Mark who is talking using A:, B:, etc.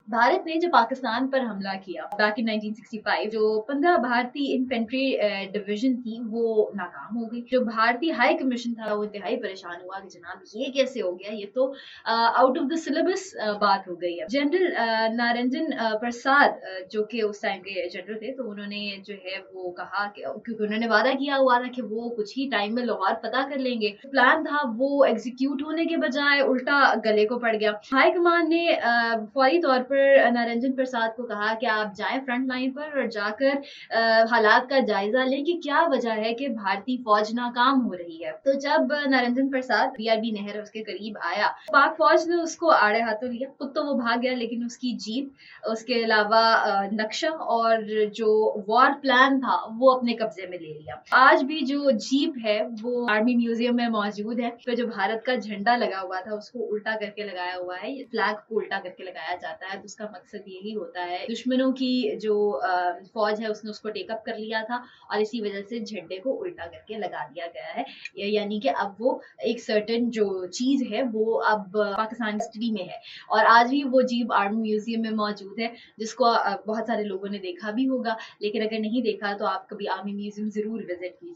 A: भारत ने जो पाकिस्तान पर हमला किया बैक इन 1965, जो 15 भारतीय इन्फेंट्री डिवीजन थी वो नाकाम हो गई। जो भारतीय हाई कमीशन था वो इंतहाई परेशान हुआ कि जनाब ये कैसे हो गया, ये तो आउट ऑफ द सिलेबस बात हो गई है। जनरल नारंजन प्रसाद जो कि उस टाइम के जनरल थे, तो उन्होंने जो है वो कहा कि क्योंकि उन्होंने वादा किया हुआ था कि वो कुछ ही टाइम में लाहौर पता कर लेंगे, प्लान था वो एग्जीक्यूट होने के बजाय उल्टा गले को पड़ गया। हाई कमान ने फौरी तौर पर नारंजन प्रसाद को कहा कि आप जाएं फ्रंट लाइन पर और जाकर हालात का जायजा लें कि क्या वजह है कि भारतीय फौज नाकाम हो रही है। तो जब नारंजन प्रसाद बीआरबी नहर उसके करीब आया, पाक फौज ने उसको आड़े हाथों लिया। खुद तो वो भाग गया, लेकिन उसकी जीप, उसके अलावा नक्शा और जो वॉर प्लान था वो अपने कब्जे में ले लिया। आज भी जो जीप है वो आर्मी म्यूजियम में मौजूद है। तो जो भारत का झंडा लगा हुआ था उसको उल्टा करके लगाया हुआ है। फ्लैग को उल्टा करके लगाया जाता है, तो उसका मकसद यही होता है, दुश्मनों की जो फौज है उसने उसको टेकअप कर लिया था और इसी वजह से झंडे को उल्टा करके लगा दिया गया है। यानी कि अब वो एक सर्टेन जो चीज है वो अब पाकिस्तान कस्टडी में है और आज भी वो जीप आर्मी म्यूजियम में मौजूद है, जिसको बहुत सारे लोगों ने देखा भी होगा। लेकिन अगर नहीं देखा तो आप कभी आर्मी म्यूजियम जरूर विजिट कीजिए।